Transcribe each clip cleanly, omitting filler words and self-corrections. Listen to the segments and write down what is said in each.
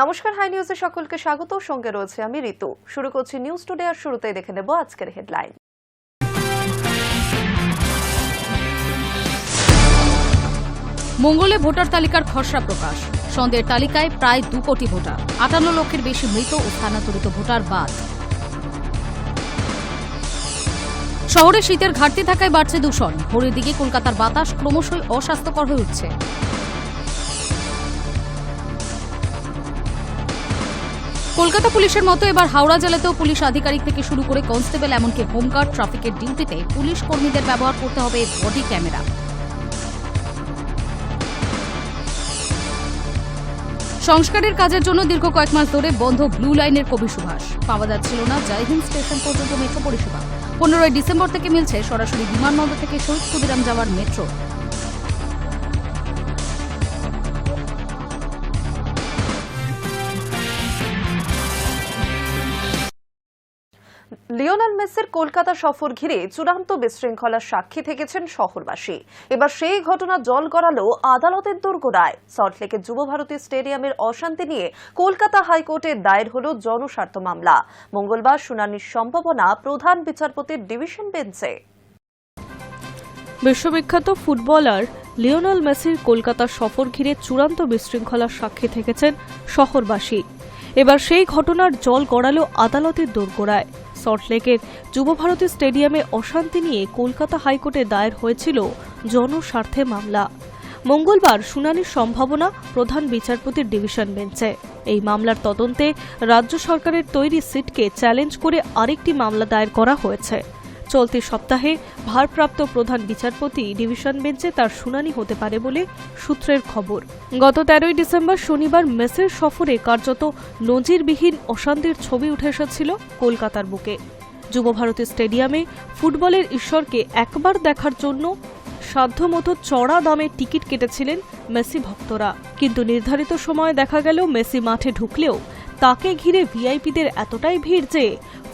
নমস্কার, হাই নিউজে সকলকে স্বাগত। সঙ্গে রয়েছে আমি ঋতু। শুরু করছি নিউজ টুডে, আর শুরুতেই দেখে নেব আজকের হেডলাইন। মঙ্গলে ভোটার তালিকার খসড়া প্রকাশ। সন্দেহের তালিকায় প্রায় 2 কোটি ভোটার, 58 লক্ষের বেশি মৃত ও স্থানান্তরিত ভোটার বাদ। শহরে শীতের ঘাটতি থাকায় বাড়ছে দূষণ। ভোরের দিকে কলকাতার বাতাস ক্রমশই অস্বাস্থ্যকর হয়ে উঠছে। কলকাতা পুলিশের মতো এবার হাওড়া জেলাতেও পুলিশ আধিকারিক থেকে শুরু করে কনস্টেবল এমনকি হোমগার্ড ট্রাফিকের ডিউটিতে পুলিশ কর্মীদের ব্যবহার করতে হবে বডি ক্যামেরা। সংস্কারের কাজের জন্য দীর্ঘ কয়েক মাস ধরে বন্ধ ব্লু লাইনের কবি সুভাষ। পাওয়া যাচ্ছিল না জয়হিন্দ স্টেশন পর্যন্ত মেট্রো পরিষেবা। 15 ডিসেম্বর থেকে মিলছে সরাসরি বিমানবন্দর থেকে শহীদ ক্ষুদিরাম যাওয়ার মেট্রো। লিওনেল মেসির কলকাতা সফর ঘিরে চূড়ান্ত বিশৃঙ্খলার সাক্ষী থেকেছেন শহরবাসী। এবার সেই ঘটনা জল গড়ালো আদালতের দোরগোড়ায়। সল্টলেকের যুবভারতী স্টেডিয়ামের অশান্তি নিয়ে কলকাতা হাইকোর্টে দায়ের হল জনস্বার্থ মামলা। মঙ্গলবার শুনানির সম্ভাবনা প্রধান বিচারপতির ডিভিশন বেঞ্চে। বিশ্ববিখ্যাত ফুটবলার লিওনেল মেসির কলকাতা সফর ঘিরে চূড়ান্ত বিশৃঙ্খলার সাক্ষী থেকেছেন শহরবাসী। এবার সেই ঘটনার জল গড়ালো আদালতের দোরগোড়ায়। সল্টলেকের যুবভারতী স্টেডিয়ামে অশান্তি নিয়ে কলকাতা হাইকোর্টে দায়ের হয়েছিল জনস্বার্থে মামলা। মঙ্গলবার শুনানির সম্ভাবনা প্রধান বিচারপতির ডিভিশন বেঞ্চে। এই মামলার তদন্তে রাজ্য সরকারের তৈরি সিটকে চ্যালেঞ্জ করে আরেকটি মামলা দায়ের করা হয়েছে। চলতি সপ্তাহে ভারপ্রাপ্ত প্রধান বিচারপতি ডিভিশন বেঞ্চে তার শুনানি হতে পারে বলে সূত্রের খবর। গত 13 ডিসেম্বর শনিবার মেসির সফরে কার্যত নজিরবিহীন অশান্তির ছবি উঠে এসেছিল কলকাতার বুকে। যুবভারতী স্টেডিয়ামে ফুটবলের ঈশ্বরকে একবার দেখার জন্য সাধ্যমতো চড়া দামে টিকিট কেটেছিলেন মেসি ভক্তরা। কিন্তু নির্ধারিত সময়ে দেখা গেল মেসি মাঠে ঢুকলেও তাকে ঘিরে ভিআইপিদের এতটাই ভিড় যে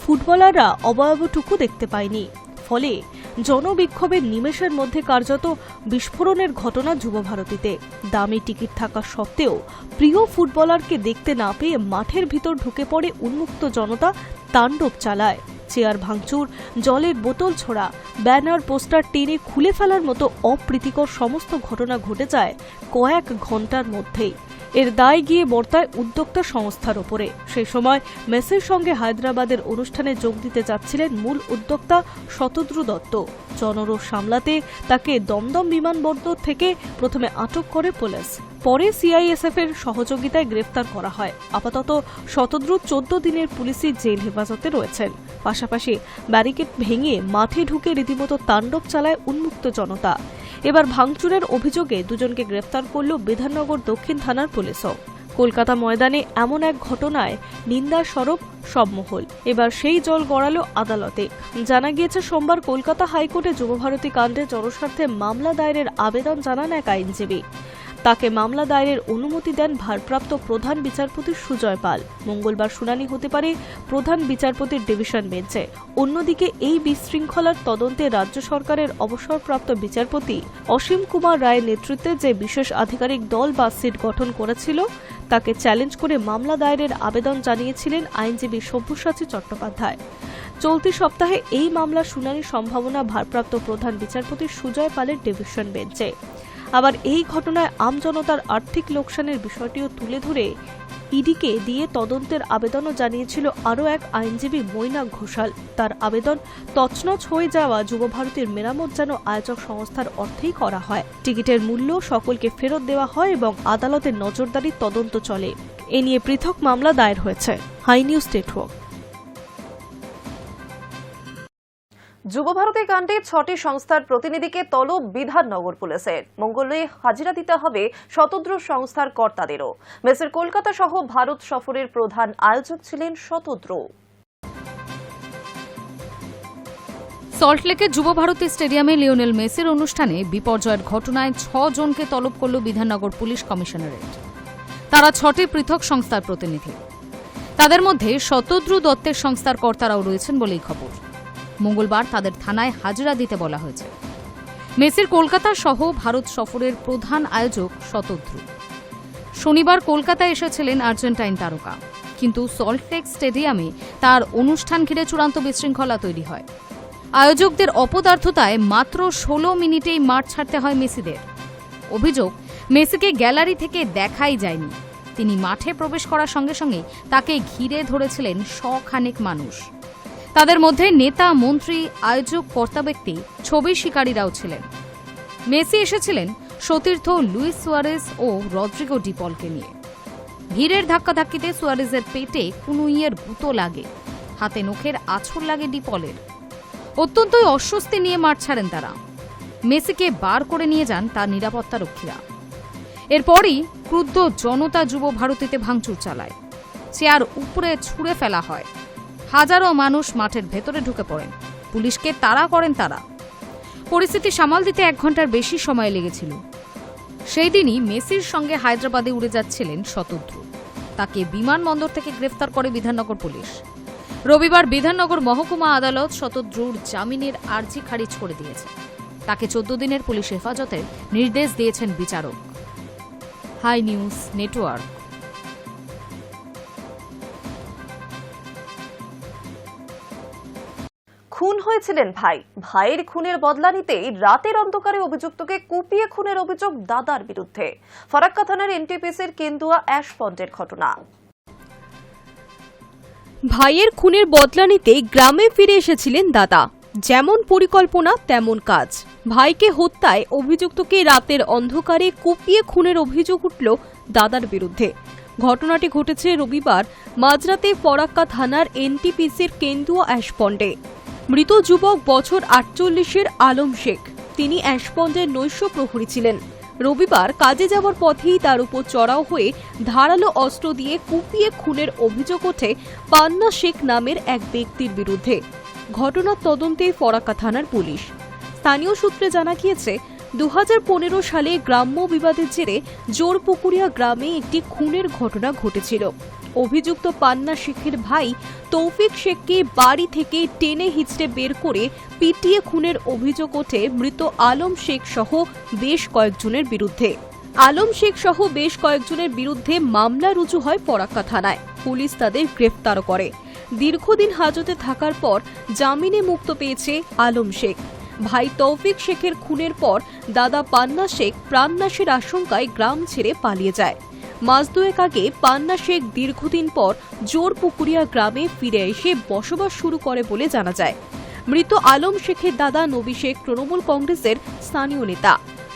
ফুটবলাররা অবয়বটুকু দেখতে পায়নি। ফলে জনবিক্ষোভের নিমেষের মধ্যে কার্যত বিস্ফোরণের ঘটনা যুবভারতীতে। দামি টিকিট থাকা সত্ত্বেও প্রিয় ফুটবলারকে দেখতে না পেয়ে মাঠের ভিতর ঢুকে পড়ে উন্মুক্ত জনতা, তাণ্ডব চালায়। চেয়ার ভাঙচুর, জলের বোতল ছোড়া, ব্যানার পোস্টার টেনে খুলে ফেলার মতো অপ্রীতিকর সমস্ত ঘটনা ঘটে যায় কয়েক ঘণ্টার মধ্যেই। এর দায় গিয়ে বর্তায় উদ্যোক্তা সংস্থার ওপরে। সেই সময় মেসির সঙ্গে হায়দ্রাবাদের অনুষ্ঠানে যোগ দিতে যাচ্ছিলেন মূল উদ্যোক্তা শতদ্রু দত্ত। জনরোষ সামলাতে তাকে দমদম বিমানবন্দর থেকে প্রথমে আটক করে পুলিশ, পরে সিআইএসএফ এর সহযোগিতায় গ্রেফতার করা হয়। আপাতত শতদ্রু 14 দিনের পুলিশি জেল হেফাজতে রয়েছেন। পাশাপাশি ব্যারিকেড ভেঙে মাঠে ঢুকে রীতিমতো তাণ্ডব চালায় উন্মুক্ত জনতা। এবার ভাঙচুরের অভিযোগে দুজনকে গ্রেফতার করল বিধাননগর দক্ষিণ থানার পুলিশও। কলকাতা ময়দানে এমন এক ঘটনায় নিন্দার স্বরূপ সব মহল। এবার সেই জল গড়ালো আদালতে। জানা গিয়েছে, সোমবার কলকাতা হাইকোর্টে যুবভারতী কাণ্ডে জনস্বার্থে মামলা দায়েরের আবেদন জানান এক আইনজীবী। তাকে মামলা দায়েরের অনুমতি দেন ভারপ্রাপ্ত প্রধান বিচারপতি সুজয় পাল। মঙ্গলবার শুনানি হতে পারে প্রধান বিচারপতির ডিভিশন বেঞ্চে। অন্যদিকে এই বিশৃঙ্খলার তদন্তে রাজ্য সরকারের অবসরপ্রাপ্ত বিচারপতি অসীম কুমার রায়ের নেতৃত্বে যে বিশেষ আধিকারিক দল বা সিট গঠন করেছিল তাকে চ্যালেঞ্জ করে মামলা দায়েরের আবেদন জানিয়েছিলেন আইনজীবী সব্যসাচী চট্টোপাধ্যায়। চলতি সপ্তাহে এই মামলার শুনানির সম্ভাবনা ভারপ্রাপ্ত প্রধান বিচারপতি সুজয় পালের ডিভিশন বেঞ্চে। আবার এই ঘটনায় আমজনতার আর্থিক লোকসানের বিষয়টিও তুলে ধরে ইডিকে দিয়ে তদন্তের আবেদনও জানিয়েছিল আরও এক আইনজীবী মৈনাক ঘোষাল। তার আবেদন, তছনছ হয়ে যাওয়া যুবভারতীর মেরামত যেন আয়োজক সংস্থার অর্থেই করা হয়। টিকিটের মূল্য সকলকে ফেরত দেওয়া হয় এবং আদালতের নজরদারি তদন্ত চলে। এ নিয়ে পৃথক মামলা দায়ের হয়েছে। High News network. যুবভারতী কাণ্ডে 6টি সংস্থার প্রতিনিধিকে তলব বিধাননগর পুলিশের। মঙ্গলে হাজিরা দিতে হবে শতদ্রু সংস্থার কর্তাদেরও। মেসির কলকাতা সহ ভারত সফরের প্রধান আয়োজক ছিলেন শতদ্রু। সল্টলেকের যুবভারতী স্টেডিয়ামে লিওনেল মেসির অনুষ্ঠানে বিপর্যয়ের ঘটনায় 6 জনকে তলব করল বিধাননগর পুলিশ কমিশনারেট। তারা 6টি পৃথক সংস্থার প্রতিনিধি। তাদের মধ্যে শতদ্রু দত্তের সংস্থার কর্তারাও রয়েছেন বলেই খবর। মঙ্গলবার তাদের থানায় হাজিরা দিতে বলা হয়েছে। মেসির কলকাতা সহ ভারত সফরের প্রধান আয়োজক শতদ্রু। শনিবার কলকাতায় এসেছিলেন আর্জেন্টাইন তারকা, কিন্তু সল্টলেক স্টেডিয়ামে তার অনুষ্ঠান ঘিরে চূড়ান্ত বিশৃঙ্খলা তৈরি হয়। আয়োজকদের অপদার্থতায় মাত্র 16 মিনিটেই মাঠ ছাড়তে হয় মেসিদের। অভিযোগ, মেসিকে গ্যালারি থেকে দেখাই যায়নি। তিনি মাঠে প্রবেশ করার সঙ্গে সঙ্গে তাকে ঘিরে ধরেছিলেন শখানেক মানুষ। তাদের মধ্যে নেতা, মন্ত্রী, আয়োজক, কর্তা ব্যক্তি, ছবি শিকারীরাও ছিলেন। মেসি এসেছিলেন সতীর্থ লুইস সুয়ারেজ ও রদ্রিগো ডি পলকে নিয়ে। ভিড়ের ধাক্কাধাক্কিতে সুয়ারেজের পেটে কুনুইয়ের গুঁতো লাগে, হাতে নখের আঁচড় লাগে ডি পলের। অত্যন্তই অস্বস্তি নিয়ে মাঠ ছাড়েন তারা। মেসিকে বার করে নিয়ে যান তার নিরাপত্তা রক্ষীরা। এরপরই ক্রুদ্ধ জনতা যুব ভারতীতে ভাঙচুর চালায়। চেয়ার উপরে ছুঁড়ে ফেলা হয়। হাজারো মানুষ মাঠের ভেতরে ঢুকে পড়েন। পুলিশকে তাড়া করেন তারা। পরিস্থিতি সামাল দিতে 1 ঘন্টার বেশি সময় লেগেছিল। সেই দিনই মেসির সঙ্গে হায়দ্রাবাদে উড়ে যাচ্ছিলেন শতদ্রু। তাকে বিমানবন্দর থেকে গ্রেফতার করে বিধাননগর পুলিশ। রবিবার বিধাননগর মহকুমা আদালত শতদ্রুর জামিনের আর্জি খারিজ করে দিয়েছে। তাকে 14 দিনের পুলিশ হেফাজতের নির্দেশ দিয়েছেন বিচারক। High News Network. খুন হয়েছিলেন ভাই, ভাইয়ের খুনের বদলা নিতেই রাতের অন্ধকারে অভিযুক্তকে কুপিয়ে খুনের অভিযোগ দাদার বিরুদ্ধে। ফারাক্কা থানার এনটিপিসির কেন্দুয়া অ্যাশ পন্ডের ঘটনা। ভাইয়ের খুনের বদলা নিতে গ্রামে ফিরে এসেছিলেন দাদা। যেমন পরিকল্পনা তেমন কাজ। ভাইকে হত্যায় অভিযুক্তকে রাতের অন্ধকারে কুপিয়ে খুনের অভিযোগ উঠল দাদার বিরুদ্ধে। ঘটনাটি ঘটেছে রবিবার মাঝরাতে ফারাক্কা থানার এনটিপিসির কেন্দুয়া অ্যাশ পন্ডে। মৃত যুবক বছর 48-এর আলম শেখ। তিনি অ্যাশ পন্ডের নৈশ প্রহরী ছিলেন। রবিবার কাজে যাওয়ার পথেই তার উপর চড়াও হয়ে ধারালো অস্ত্র দিয়ে কুপিয়ে খুনের অভিযোগ ওঠে পান্না শেখ নামের এক ব্যক্তির বিরুদ্ধে। ঘটনার তদন্তে ফারাক্কা থানার পুলিশ। স্থানীয় সূত্রে জানা গিয়েছে, 2015 সালে গ্রাম্য বিবাদের জেরে জোরপুকুরিয়া গ্রামে একটি খুনের ঘটনা ঘটেছিল। অভিযুক্ত পান্না শেখের ভাই তৌফিক শেখকে বাড়ি থেকে টেনে হিঁচড়ে বের করে পিটিয়ে খুনের অভিযোগ ওঠে মৃত আলম শেখ সহ বেশ কয়েকজনের বিরুদ্ধে। আলম শেখ সহ বেশ কয়েকজনের বিরুদ্ধে মামলা রুজু হয় ফারাক্কা থানায়। পুলিশ তাদের গ্রেফতার করে। দীর্ঘদিন হাজতে থাকার পর জামিনে মুক্ত পেয়েছে আলম শেখ। ভাই তৌফিক শেখের খুনের পর দাদা পান্না শেখ প্রাণনাশের আশঙ্কায় গ্রাম ছেড়ে পালিয়ে যায়। মাস দুয়েক আগে পান্না শেখ দীর্ঘদিন পর জোরপুকুরিয়া গ্রামে ফিরে এসে বসবাস শুরু করে বলে জানা যায়। মৃত আলম শেখের দাদা নবী শেখ তৃণমূল কংগ্রেসের স্থানীয় নেতা।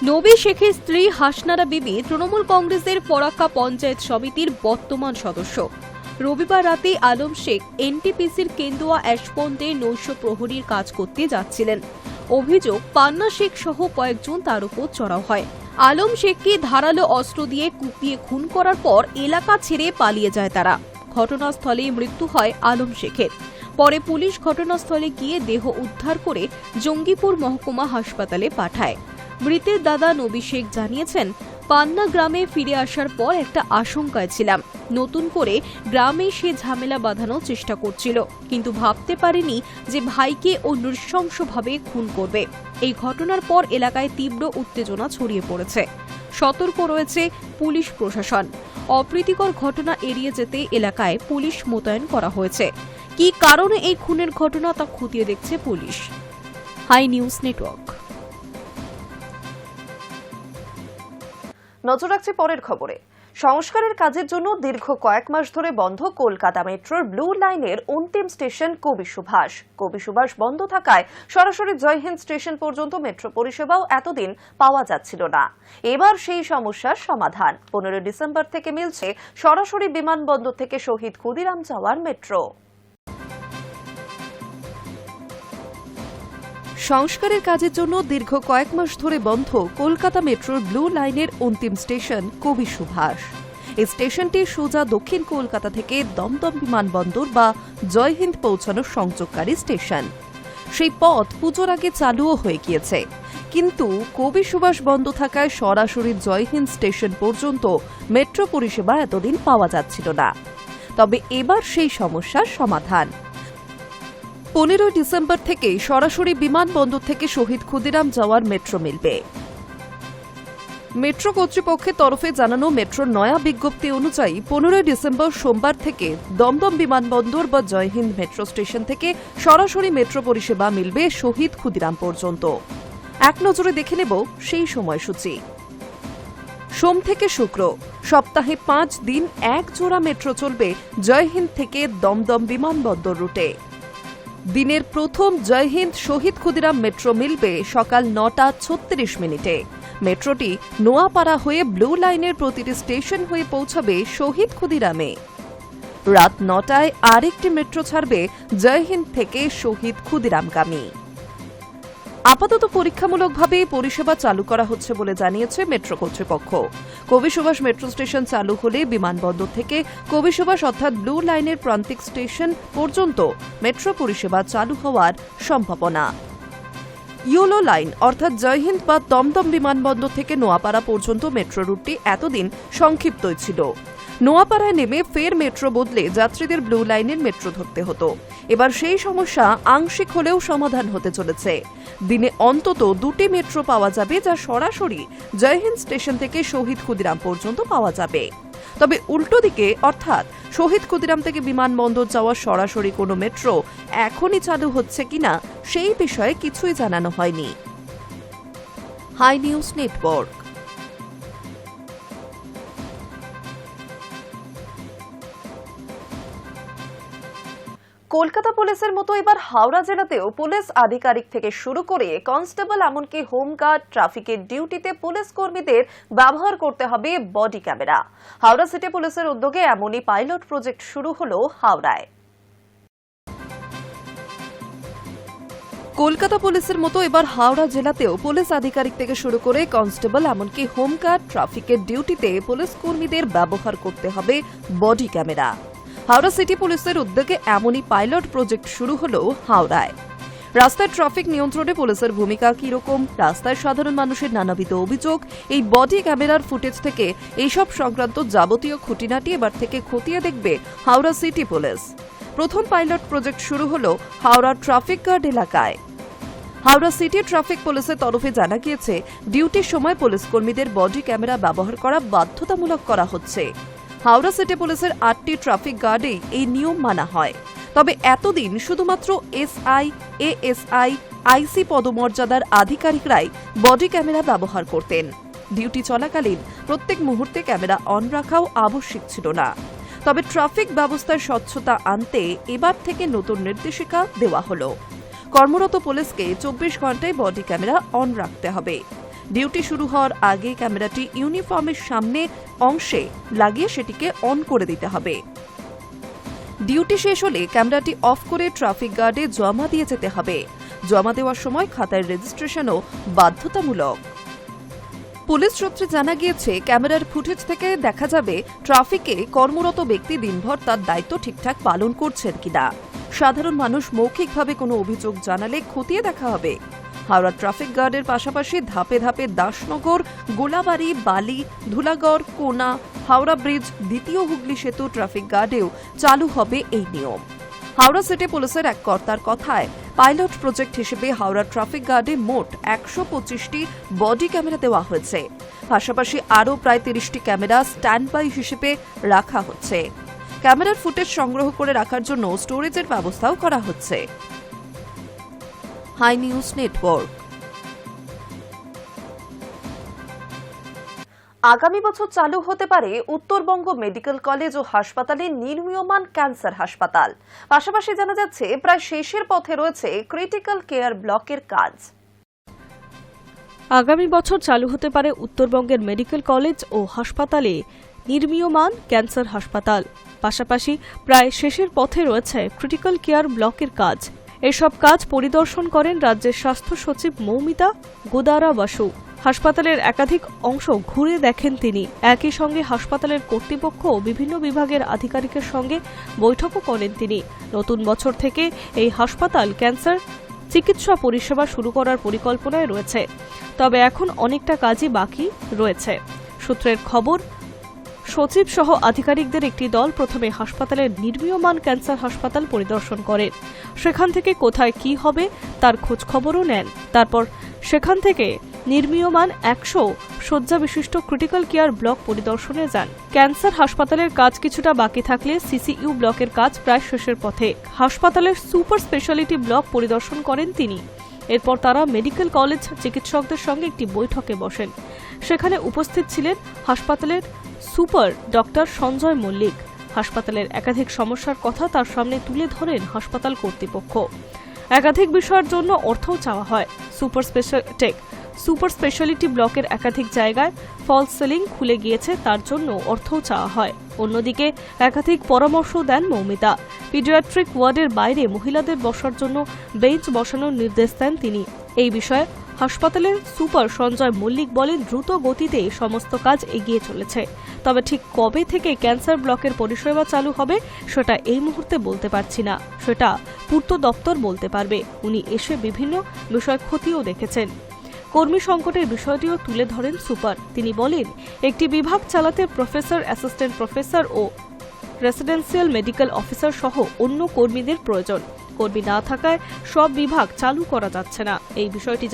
নবী শেখের স্ত্রী হাসনারা বিবি তৃণমূল কংগ্রেসের ফারাক্কা পঞ্চায়েত সমিতির বর্তমান সদস্য। রবিবার রাতে আলম শেখ এনটিপিসির কেন্দুয়া অ্যাশ পন্ডে নৈশ প্রহরীর কাজ করতে যাচ্ছিলেন। অভিযোগ, পান্না শেখ সহ কয়েকজন তার উপর চড়াও হয়। আলম শেখকে ধারালো অস্ত্র দিয়ে কুপিয়ে খুন করার পর এলাকা ছেড়ে পালিয়ে যায় তারা। ঘটনাস্থলেই মৃত্যু হয় আলম শেখের। পরে পুলিশ ঘটনাস্থলে গিয়ে দেহ উদ্ধার করে জঙ্গিপুর মহকুমা হাসপাতালে পাঠায়। মৃতের দাদা নবী শেখ জানিয়েছেন, পান্না গ্রামে ফিরে আসার পর একটা আশঙ্কায় ছিলাম। নতুন করে গ্রামে সে ঝামেলা বাঁধানোর চেষ্টা করছিল, কিন্তু ভাবতে পারেনি যে ভাইকে ও নৃশংসভাবে খুন করবে। এই ঘটনার পর এলাকায় তীব্র উত্তেজনা ছড়িয়ে পড়েছে। সতর্ক রয়েছে পুলিশ প্রশাসন। অপ্রীতিকর ঘটনা এড়িয়ে যেতে এলাকায় পুলিশ মোতায়েন করা হয়েছে। কী কারণে এই খুনের ঘটনা তা খতিয়ে দেখছে পুলিশ। High News network. নজর রাখছি পরের খবরে। সংস্কারের কাজের জন্য দীর্ঘ কয়েক মাস ধরে বন্ধ কলকাতা মেট্রোর ব্লু লাইনের অন্তিম স্টেশন কবি সুভাষ। কবি সুভাষ বন্ধ থাকায় সরাসরি জয়হিন্দ স্টেশন পর্যন্ত মেট্রো পরিষেবাও এতদিন পাওয়া যাচ্ছিল না। এবার সেই সমস্যার সমাধান। 15 ডিসেম্বর থেকে মিলছে সরাসরি বিমানবন্দর থেকে শহীদ ক্ষুদিরাম যাওয়ার মেট্রো। সংস্কারের কাজের জন্য দীর্ঘ কয়েক মাস ধরে বন্ধ কলকাতা মেট্রোর ব্লু লাইনের অন্তিম স্টেশন কবি সুভাষ। এই স্টেশনটি সোজা দক্ষিণ কলকাতা থেকে দমদম বিমানবন্দর বা জয়হিন্দ পৌঁছানোর সংযোগকারী স্টেশন। সেই পথ পুজোর আগে চালুও হয়ে গিয়েছে, কিন্তু কবি সুভাষ বন্ধ থাকায় সরাসরি জয়হিন্দ স্টেশন পর্যন্ত মেট্রো পরিষেবা এতদিন পাওয়া যাচ্ছিল না। তবে এবার সেই সমস্যার সমাধান। 15 ডিসেম্বর থেকে সরাসরি বিমানবন্দর থেকে শহীদ ক্ষুদিরাম যাওয়ার মেট্রো মিলবে। মেট্রো কর্তৃপক্ষের তরফে জানানো মেট্রোর নয়া বিজ্ঞপ্তি অনুযায়ী 15 ডিসেম্বর সোমবার থেকে দমদম বিমানবন্দর বা জয়হিন্দ মেট্রো স্টেশন থেকে সরাসরি মেট্রো পরিষেবা মিলবে শহীদ ক্ষুদিরাম পর্যন্ত। এক নজরে দেখে নেব সেই সময়সূচি। সোম থেকে শুক্র সপ্তাহে 5 দিন এক জোড়া মেট্রো চলবে জয়হিন্দ থেকে দমদম বিমানবন্দর রুটে। দিনের প্রথম জয়হিন্দ শহীদ ক্ষুদিরাম মেট্রো মিলবে সকাল 9:36 মেট্রোটি নোয়াপাড়া হয়ে ব্লু লাইনের প্রতিটি স্টেশন হয়ে পৌঁছাবে শহীদ ক্ষুদিরামে। রাত 9টায় আরেকটি মেট্রো ছাড়বে জয়হিন্দ থেকে শহীদ ক্ষুদিরামগামী। আপাতত পরীক্ষামূলকভাবে পরিষেবা চালু করা হচ্ছে বলে জানিয়েছে মেট্রো কর্তৃপক্ষ। কবি সুভাষ মেট্রো স্টেশন চালু হলে বিমানবন্দর থেকে কবি সুভাষ অর্থাৎ ব্লু লাইনের প্রান্তিক স্টেশন পর্যন্ত মেট্রো পরিষেবা চালু হওয়ার সম্ভাবনা। ইয়োলো লাইন অর্থাৎ জয়হিন্দ বা দমদম বিমানবন্দর থেকে নোয়াপাড়া পর্যন্ত মেট্রো রুটটি এতদিন সংক্ষিপ্তই ছিল। নোয়াপাড়ায় নেমে ফের মেট্রো বদলে যাত্রীদের ব্লু লাইনের মেট্রো ধরতে হতো। এবার সেই সমস্যা আংশিক হলেও সমাধান হতে চলেছে। দিনে অন্তত 2টি মেট্রো পাওয়া যাবে, যা সরাসরি জয়হিন্দ স্টেশন থেকে শহীদ ক্ষুদিরাম পর্যন্ত পাওয়া যাবে। তবে উল্টো দিকে অর্থাৎ শহীদ ক্ষুদিরাম থেকে বিমানবন্দর যাওয়ার সরাসরি কোনো মেট্রো এখনই চালু হচ্ছে কিনা সেই বিষয়ে কিছুই জানানো হয়নি। High News network. কলকাতা পুলিশের মতো এবার হাওড়া জেলাতেও পুলিশ আধিকারিক থেকে শুরু করে কনস্টেবল এমনকি হোমগার্ড ট্রাফিকের ডিউটিতে পুলিশ কর্মীদের ব্যবহার করতে হবে বডি ক্যামেরা। হাওড়া সিটি পুলিশের উদ্যোগে এমনই পাইলট প্রজেক্ট শুরু হলো হাওড়ায়। কলকাতা পুলিশের মতো এবার হাওড়া জেলাতেও পুলিশ আধিকারিক থেকে শুরু করে কনস্টেবল এমনকি হোমগার্ড ট্রাফিকের ডিউটিতে পুলিশ কর্মীদের ব্যবহার করতে হবে বডি ক্যামেরা। হাওড়া সিটি পুলিশের উদ্যোগে এমনই পাইলট প্রজেক্ট শুরু হলো হাওড়ায়। রাস্তায় ট্রাফিক নিয়ন্ত্রণে পুলিশের ভূমিকা কিরকম, রাস্তায় সাধারণ মানুষের নানাবিধ অভিযোগ, এই বডি ক্যামেরার ফুটেজ থেকে এইসব সংক্রান্ত যাবতীয় খুঁটিনাটি এবার থেকে খতিয়ে দেখবে হাওড়া সিটি পুলিশ। প্রথম পাইলট প্রজেক্ট শুরু হলো হাওড়া ট্রাফিক গার্ড এলাকায়। হাওড়া সিটি ট্রাফিক পুলিশের তরফে জানা গিয়েছে, ডিউটির সময় পুলিশ কর্মীদের বডি ক্যামেরা ব্যবহার করা বাধ্যতামূলক করা হচ্ছে। হাওড়া সিটি পুলিশের 8টি ট্রাফিক গার্ডেই এই নিয়ম মানা হয়। তবে এতদিন শুধুমাত্র এসআই, এএসআই, আইসি পদমর্যাদার আধিকারিকরাই বডি ক্যামেরা ব্যবহার করতেন। ডিউটি চলাকালীন প্রত্যেক মুহূর্তে ক্যামেরা অন রাখাও আবশ্যক ছিল না। তবে ট্রাফিক ব্যবস্থায় স্বচ্ছতা আনতে এবার থেকে নতুন নির্দেশিকা দেওয়া হলো। কর্মরত পুলিশকে 24 ঘন্টায় বডি ক্যামেরা অন রাখতে হবে। ডিউটি শুরু হওয়ার আগে ক্যামেরাটি ইউনিফর্মের সামনে অংশে লাগিয়ে সেটিকে অন করে দিতে হবে। ডিউটি শেষ হলে ক্যামেরাটি অফ করে ট্রাফিক গার্ডে জমা দিয়ে যেতে হবে। জমা দেওয়ার সময় খাতায় রেজিস্ট্রেশনও বাধ্যতামূলক। পুলিশ সূত্রে জানা গিয়েছে, ক্যামেরার ফুটেজ থেকে দেখা যাবে ট্রাফিকে কর্মরত ব্যক্তি দিনভর তার দায়িত্ব ঠিকঠাক পালন করছেন কিনা। সাধারণ মানুষ মৌখিকভাবে কোনো অভিযোগ জানালে খতিয়ে দেখা হবে। হাওড়া ট্রাফিক গার্ডের পাশাপাশি ধাপে ধাপে দাসনগর, গোলাবাড়ি, বালি, ধুলাগড়, কোনা, হাওড়া ব্রিজ, দ্বিতীয় হুগলি সেতু ট্রাফিক গার্ডেও চালু হবে এই নিয়ম। হাওড়া সিটি পুলিশের এক কর্তার কথায়, পাইলট প্রজেক্ট হিসেবে হাওড়া ট্রাফিক গার্ডে মোট 125টি বডি ক্যামেরা দেওয়া হয়েছে। পাশাপাশি আরও প্রায় 30টি ক্যামেরা স্ট্যান্ড বাই হিসেবে রাখা হচ্ছে। ক্যামেরার ফুটেজ সংগ্রহ করে রাখার জন্য স্টোরেজের ব্যবস্থাও করা হচ্ছে। High News Network. আগামী বছর চালু হতে পারে উত্তরবঙ্গ মেডিকেল কলেজ ও হাসপাতালে নির্মীয়মান ক্যান্সার হাসপাতাল। পাশাপাশি জানা যাচ্ছে, প্রায় শেষের পথে রয়েছে ক্রিটিক্যাল কেয়ার ব্লকের কাজ। আগামী বছর চালু হতে পারে উত্তরবঙ্গের মেডিকেল কলেজ ও হাসপাতালে নির্মীয়মান ক্যান্সার হাসপাতাল। পাশাপাশি প্রায় শেষের পথে রয়েছে ক্রিটিক্যাল কেয়ার ব্লকের কাজ। এসব কাজ পরিদর্শন করেন রাজ্যের স্বাস্থ্য সচিব মৌমিতা গোদারা বাসু। হাসপাতালের একাধিক অংশ ঘুরে দেখেন তিনি। একই সঙ্গে হাসপাতালের কর্তৃপক্ষ ও বিভিন্ন বিভাগের আধিকারিকের সঙ্গে বৈঠকও করেন তিনি। নতুন বছর থেকে এই হাসপাতাল ক্যান্সার চিকিৎসা পরিষেবা শুরু করার পরিকল্পনায় রয়েছে। তবে এখন অনেকটা কাজই বাকি রয়েছে। সূত্রের খবর, সচিব সহ আধিকারিকদের একটি দল প্রথমে হাসপাতালের নির্মীয়মান ক্যান্সার হাসপাতাল পরিদর্শন করেন। সেখান থেকে কোথায় কি হবে তার খোঁজ খবরও নেন। তারপর সেখান থেকে নির্মীয়মান 100 শয্যা বিশিষ্ট ক্রিটিক্যাল কেয়ার ব্লক পরিদর্শনে যান। ক্যান্সার হাসপাতালের কাজ কিছুটা বাকি থাকলে সিসিইউ ব্লকের কাজ প্রায় শেষের পথে। হাসপাতালের সুপার স্পেশালিটি ব্লক পরিদর্শন করেন তিনি। এরপর তারা মেডিকেল কলেজ চিকিৎসকদের সঙ্গে একটি বৈঠকে বসেন। সেখানে উপস্থিত ছিলেন হাসপাতালের সুপার ডক্টর সঞ্জয় মল্লিক। হাসপাতালের একাধিক সমস্যার কথা তার সামনে তুলে ধরেন হাসপাতাল কর্তৃপক্ষ। একাধিক বিষয়ের জন্য অর্থও চাওয়া হয়। সুপার স্পেশালিটি ব্লকের একাধিক জায়গায় ফলস সিলিং খুলে গিয়েছে, তার জন্য অর্থও চাওয়া হয়। অন্যদিকে একাধিক পরামর্শ দেন মৌমিতা। পিডিয়াট্রিক ওয়ার্ডের বাইরে মহিলাদের বসার জন্য বেঞ্চ বসানোর নির্দেশ দেন তিনি। এই বিষয়ে হাসপাতালের সুপার সঞ্জয় মল্লিক বলেন, দ্রুত গতিতে সমস্ত কাজ এগিয়ে চলেছে, তবে ঠিক কবে থেকে ক্যান্সার ব্লকের পরিষেবা চালু হবে সেটা এই মুহূর্তে বলতে পারছি না, সেটা পূর্ত দপ্তর বলতে পারবে। উনি এসে বিভিন্ন বিষয় খতিও দেখেছেন। কর্মী সংকটের বিষয়টিও তুলে ধরেন সুপার। তিনি বলেন, একটি বিভাগ চালাতে প্রফেসর, অ্যাসিস্ট্যান্ট প্রফেসর ও রেসিডেন্সিয়াল মেডিকেল অফিসার সহ অন্য কর্মীদের প্রয়োজন। কর্মী না থাকায় সব বিভাগ চালু করা যাচ্ছে না। এই বিষয়টি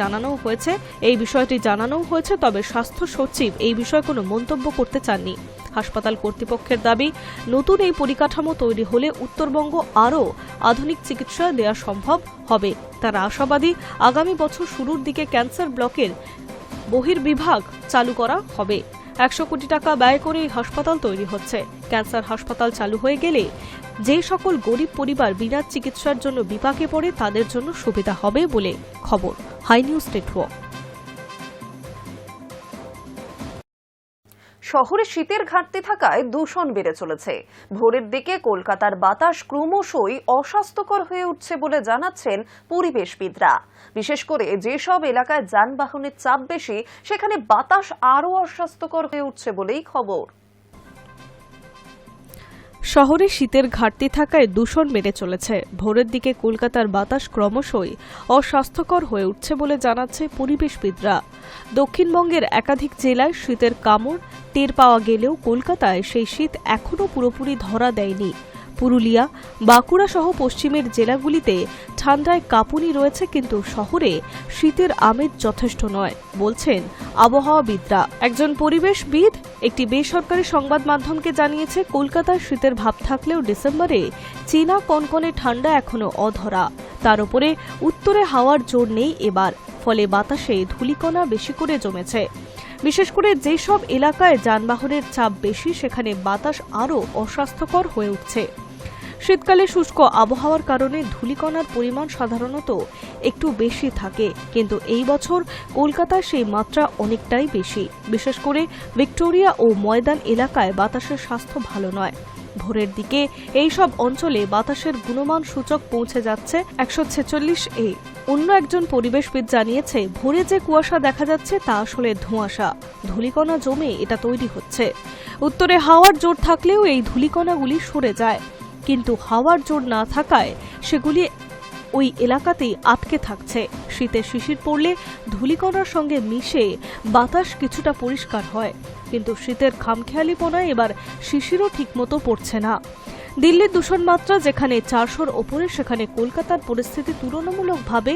জানানো হয়েছে, তবে স্বাস্থ্য সচিব এই বিষয়ে কোনো মন্তব্য করতে চাননি। হাসপাতাল কর্তৃপক্ষের দাবি, নতুন এই পরিকাঠামো তৈরি হলে উত্তরবঙ্গ আরও আধুনিক চিকিৎসা দেওয়া সম্ভব হবে। তারা আশাবাদী, আগামী বছর শুরুর দিকে ক্যান্সার ব্লকের বহির্বিভাগ চালু করা হবে। 100 কোটি টাকা ব্যয় করে এই হাসপাতাল তৈরি হচ্ছে। ক্যান্সার হাসপাতাল চালু হয়ে গেলে যে সকল গরিব পরিবার বিনা চিকিৎসার জন্য বিপাকে পড়ে তাদের জন্য সুবিধা হবে বলে খবর। High News Network. শহরে শীতের ঘাটতি থাকায় দূষণ বেড়ে চলেছে। ভোরের দিকে কলকাতার বাতাস ক্রমশই অস্বাস্থ্যকর হয়ে উঠছে বলে জানাচ্ছেন পরিবেশবিদরা। বিশেষ করে যেসব এলাকায় যানবাহনের চাপ বেশি, সেখানে বাতাস আরও অস্বাস্থ্যকর হয়ে উঠছে বলেই খবর। শহরে শীতের ঘাটতি থাকায় দূষণ বেড়ে চলেছে। ভোরের দিকে কলকাতার বাতাস ক্রমশই অস্বাস্থ্যকর হয়ে উঠছে বলে জানাচ্ছে পরিবেশবিদরা। দক্ষিণবঙ্গের একাধিক জেলায় শীতের কামড় টের পাওয়া গেলেও কলকাতায় সেই শীত এখনও পুরোপুরি ধরা দেয়নি। পুরুলিয়া, বাঁকুড়া সহ পশ্চিমের জেলাগুলিতে ঠান্ডায় কাঁপুনি রয়েছে, কিন্তু শহরে শীতের আমেজ যথেষ্ট নয় বলছেন আবহাওয়াবিদরা। একজন পরিবেশবিদ একটি বেসরকারি সংবাদ মাধ্যমকে জানিয়েছে, কলকাতায় শীতের ভাব থাকলেও ডিসেম্বরে চীনা কনকনে ঠান্ডা এখনো অধরা। তার উপরে উত্তরে হাওয়ার জোর নেই এবার, ফলে বাতাসে ধূলিকণা বেশি করে জমেছে। বিশেষ করে যেসব এলাকায় যানবাহনের চাপ বেশি, সেখানে বাতাস আরও অস্বাস্থ্যকর হয়ে উঠছে। শীতকালে শুষ্ক আবহাওয়ার কারণে ধূলিকণার পরিমাণ সাধারণত একটু বেশি থাকে, কিন্তু এই বছর কলকাতায় সেই মাত্রা অনেকটাই বেশি। বিশেষ করে ভিক্টোরিয়া ও ময়দান এলাকায় বাতাসের স্বাস্থ্য ভালো নয়। ভোরের দিকে এই সব অঞ্চলে বাতাসের গুণমান সূচক পৌঁছে যাচ্ছে 146 অন্য একজন পরিবেশবিদ জানিয়েছে, ভোরে যে কুয়াশা দেখা যাচ্ছে তা আসলে ধোঁয়াশা। ধূলিকণা জমে এটা তৈরি হচ্ছে। উত্তরে হাওয়ার জোর থাকলেও এই ধূলিকণাগুলি সরে যায়, কিন্তু হাওয়ার জোর না থাকায় সেগুলি ওই এলাকাতেই আটকে থাকছে। শীতে শিশির পড়লে ধূলিকণার সঙ্গে মিশে বাতাস কিছুটা পরিষ্কার হয়, কিন্তু শীতের খামখেয়ালিপনায় এবার শিশিরও ঠিকমতো পড়ছে না। দিল্লির দূষণ মাত্রা যেখানে 400-র ওপরে, সেখানে কলকাতার পরিস্থিতি তুলনামূলকভাবে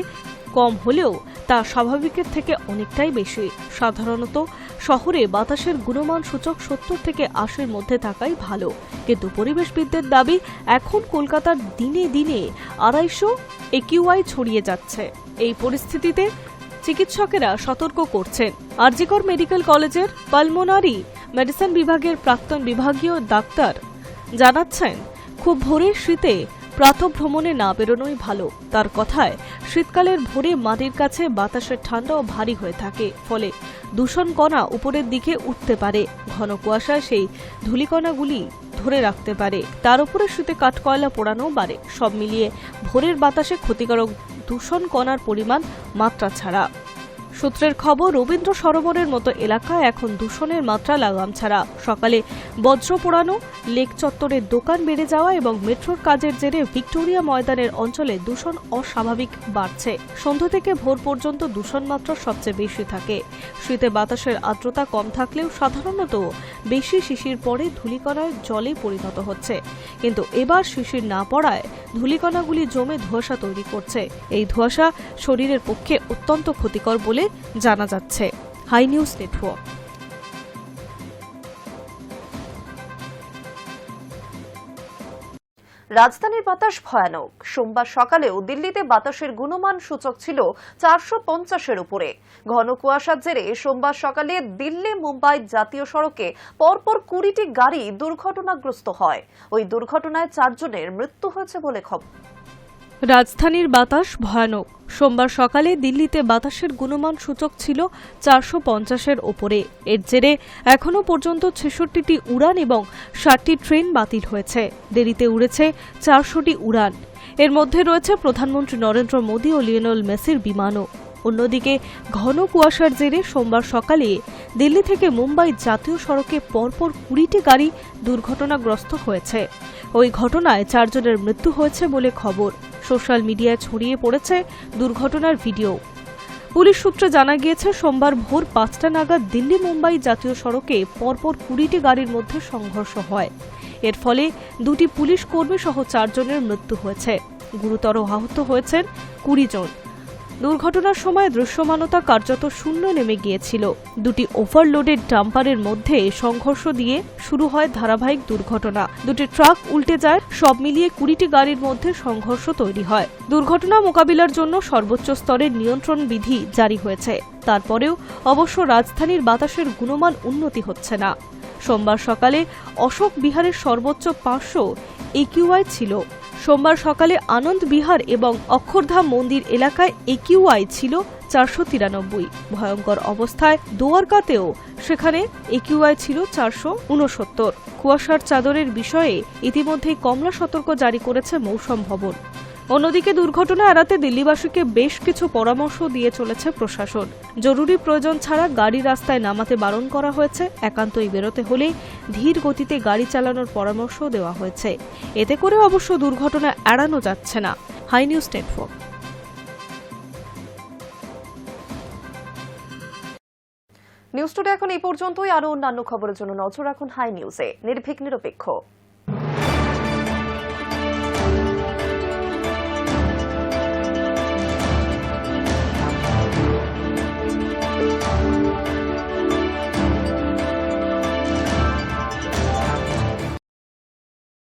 কম হলেও তা স্বাভাবিকের থেকে অনেকটাই বেশি। সাধারণত শহরে বাতাসের গুণমান সূচক 70 থেকে 80-র মধ্যে থাকাই ভালো, কিন্তু পরিবেশবিদদের দাবি, এখন কলকাতার দিনে দিনে 250 AQI ছড়িয়ে যাচ্ছে। এই পরিস্থিতিতে চিকিৎসকেরা সতর্ক করছেন। আরজিকর মেডিকেল কলেজের পালমোনারি মেডিসিন বিভাগের প্রাক্তন বিভাগীয় ডাক্তার জানাচ্ছেন, খুব ভোরের শীতে প্রাতঃভ্রমণে না বেরোনোই ভালো। তার কথায়, শীতকালের ভোরে মাটির কাছে বাতাসের ঠান্ডাও ভারী হয়ে থাকে, ফলে দূষণ কণা উপরের দিকে উঠতে পারে। ঘন কুয়াশায় সেই ধূলিকণাগুলি ধরে রাখতে পারে। তার উপরে শীতে কাঠকয়লা পোড়ানোও বাড়ে। সব মিলিয়ে ভোরের বাতাসে ক্ষতিকারক দূষণ কণার পরিমাণ মাত্রা ছাড়া। সূত্রের খবর, রবীন্দ্র সরোবরের মতো এলাকায় এখন দূষণের মাত্রা লাগাম ছাড়া। সকালে বজ্র পোড়ানো, লেক চত্বরের দোকান বেড়ে যাওয়া এবং মেট্রোর কাজের জেরে ভিক্টোরিয়া ময়দানের অঞ্চলে দূষণ অস্বাভাবিক বাড়ছে। সন্ধ্যা থেকে ভোর পর্যন্ত দূষণ মাত্রা সবচেয়ে বেশি থাকে। শীতে বাতাসের আর্দ্রতা কম থাকলেও সাধারণত বেশি শিশির পড়ে ধূলিকণায় জলে পরিণত হচ্ছে, কিন্তু এবার শিশির না পড়ায় ধূলিকণাগুলি জমে ধোঁয়াশা তৈরি করছে। এই ধোঁয়াশা শরীরের পক্ষে অত্যন্ত ক্ষতিকর বলে বলে জানা যাচ্ছে। High News Network. রাজধানীর বাতাস ভয়ানক। সোমবার সকালেও দিল্লিতে বাতাসের গুণমান সূচক ছিল 450-এর উপরে। ঘন কুয়াশার জেরে সোমবার সকালে দিল্লি মুম্বাই জাতীয় সড়কে পরপর 20টি গাড়ি দুর্ঘটনাগ্রস্ত হয়। ওই দুর্ঘটনায় 4 জনের মৃত্যু হয়েছে বলে খবর। রাজধানীর বাতাস ভয়ানক। সোমবার সকালে দিল্লিতে বাতাসের গুণমান সূচক ছিল 450-এর ওপরে। এর জেরে এখনও পর্যন্ত 66টি উড়ান এবং 60টি ট্রেন বাতিল হয়েছে। দেরিতে উড়েছে 400টি উড়ান। এর মধ্যে রয়েছে প্রধানমন্ত্রী নরেন্দ্র মোদী ও লিওনেল মেসির বিমানও। অন্যদিকে ঘন কুয়াশার জেরে সোমবার সকালে দিল্লি থেকে মুম্বাই জাতীয় সড়কে পরপর 20টি গাড়ি দুর্ঘটনাগ্রস্ত হয়েছে। ওই ঘটনায় 4 জনের মৃত্যু হয়েছে বলে খবর। সোশ্যাল মিডিয়ায় ছড়িয়ে পড়েছে দুর্ঘটনার ভিডিও। পুলিশ সূত্রে জানা গিয়েছে, সোমবার ভোর 5টা নাগাদ দিল্লি মুম্বাই জাতীয় সড়কে পরপর 20টি গাড়ির মধ্যে সংঘর্ষ হয়। এর ফলে 2টি পুলিশ কর্মী সহ 4 জনের মৃত্যু হয়েছে। গুরুতর আহত হয়েছেন 20 জন। দুর্ঘটনার সময় দৃশ্যমানতা কার্যত শূন্য নেমে গিয়েছিল। 2টি ওভারলোডেড ডাম্পারের মধ্যে সংঘর্ষ দিয়ে শুরু হয় ধারাবাহিক দুর্ঘটনা। 2টি ট্রাক উল্টে যায়। সব মিলিয়ে 20টি গাড়ির মধ্যে সংঘর্ষ তৈরি হয়। দুর্ঘটনা মোকাবিলার জন্য সর্বোচ্চ স্তরের নিয়ন্ত্রণ বিধি জারি হয়েছে। তারপরেও অবশ্য রাজধানীর বাতাসের গুণমান উন্নতি হচ্ছে না। সোমবার সকালে অশোক বিহারের সর্বোচ্চ 500 AQI ছিল। সোমবার সকালে আনন্দ বিহার এবং অক্ষরধাম মন্দির এলাকায় AQI ছিল 493। ভয়ঙ্কর অবস্থায় দোয়ারকাতেও সেখানে AQI ছিল 469। কুয়াশার চাদরের বিষয়ে ইতিমধ্যেই কমলা সতর্ক জারি করেছে মৌসুম ভবন। অন্যদিকে দুর্ঘটনা এড়াতে দিল্লিবাসীকে বেশ কিছু পরামর্শ দিয়ে চলেছে প্রশাসন। জরুরি প্রয়োজন ছাড়া গাড়ি রাস্তায় নামাতে বারণ করা হয়েছে। একান্তই বেরোতে হলে ধীর গতিতে গাড়ি চালানোর পরামর্শ দেওয়া হয়েছে। এতে করে অবশ্য দুর্ঘটনা এড়ানো যাচ্ছে না। High News Network. News today এখন এই পর্যন্তই। আরো অন্যান্য খবরের জন্য নজর রাখুন হাই নিউজে। নির্ভীক নিরপেক্ষ।